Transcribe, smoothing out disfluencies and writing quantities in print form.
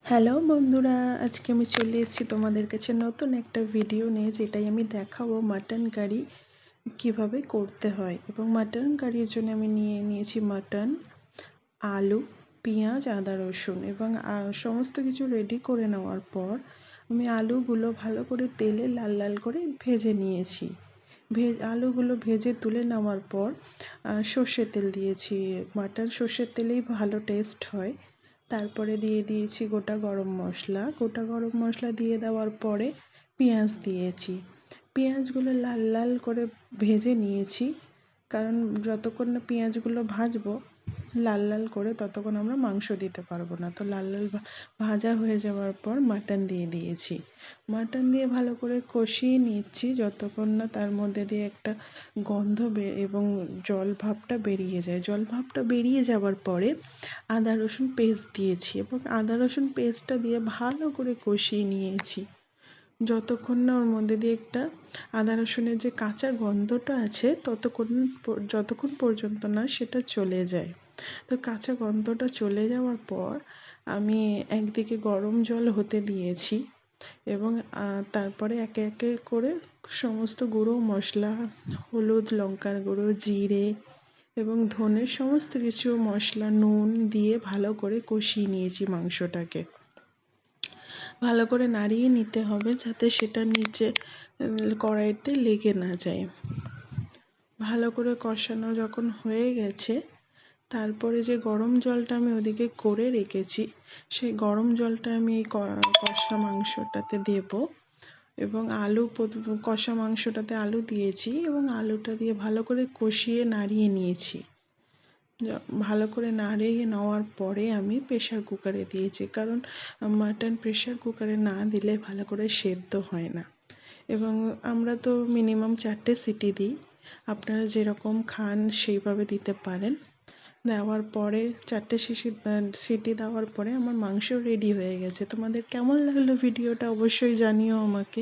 Hello বন্ধুরা, আজকে আমি চলে এসেছি তোমাদের কাছে নতুন একটা ভিডিও নিয়ে, যেটাই আমি দেখাবো মাটন কারি কিভাবে করতে হয়। এবং মাটন কারির জন্য আমি নিয়েছি মাটন, আলু, পেঁয়াজ, আদা, রসুন এবং সমস্ত কিছু রেডি করে নেওয়ার পর আমি আলুগুলো ভালো করে তেলে লাল লাল করে ভেজে নিয়েছি। আলুগুলো ভেজে তুলে নেওয়ার পর সর্ষের তেল দিয়েছি। মাটন সর্ষের তেলেই ভালো টেস্ট হয়। তারপরে দিয়ে দিয়েছি গোটা গরম মশলা দিয়ে দেওয়ার পরে পেঁয়াজ দিয়েছি। পেঁয়াজগুলো লাল লাল করে ভেজে নিয়েছি, কারণ যতক্ষণ না পেঁয়াজগুলো ভাজবো লাল লাল করে ততক্ষণ আমরা মাংস দিতে পারবো না। তো লাল লাল ভাজা হয়ে যাওয়ার পর মাটন দিয়ে দিয়েছি। মাটন দিয়ে ভালো করে কষিয়ে নিচ্ছি যতক্ষণ না তার মধ্যে দিয়ে একটা গন্ধ এবং জল ভাবটা বেরিয়ে যায়। জল ভাবটা বেরিয়ে যাওয়ার পরে আদা রসুন পেস্ট দিয়েছি এবং আদা রসুন পেস্টটা দিয়ে ভালো করে কষিয়ে নিয়েছি যতক্ষণ না ওর মধ্যে দিয়ে একটা আদা রসুনের যে কাঁচা গন্ধটা আছে যতক্ষণ পর্যন্ত না সেটা চলে যায়। তো কাঁচা গন্ধটা চলে যাওয়ার পর আমি একদিকে গরম জল হতে দিয়েছি এবং তারপরে একে একে করে সমস্ত গুঁড়ো মশলা, হলুদ, লঙ্কার গুঁড়ো, জিরে এবং ধনের সমস্ত কিছু মশলা, নুন দিয়ে ভালো করে কষিয়ে নিয়েছি মাংসটাকে। ভালো করে নাড়িয়ে নিতে হবে যাতে সেটা নিচে কড়াইতে লেগে না যায়। ভালো করে কষানো যখন হয়ে গেছে, তারপরে যে গরম জলটা আমি ওদিকে করে রেখেছি সেই গরম জলটা আমি এই কষা মাংসটাতে দেব এবং কষা মাংসটাতে আলু দিয়েছি এবং আলুটা দিয়ে ভালো করে কষিয়ে নাড়িয়ে নিয়েছি। ভালো করে নাড়িয়ে নেওয়ার পরে আমি প্রেশার কুকারে দিয়েছি, কারণ মাটন প্রেশার কুকারে না দিলে ভালো করে সেদ্ধ হয় না। এবং আমরা তো মিনিমাম 4টে সিটি দিই, আপনারা যেরকম খান সেইভাবে দিতে পারেন। দেওয়ার পরে 4টে সিটি দেওয়ার পরে আমার মাংস রেডি হয়ে গেছে। তোমাদের কেমন লাগলো ভিডিওটা অবশ্যই জানিও আমাকে।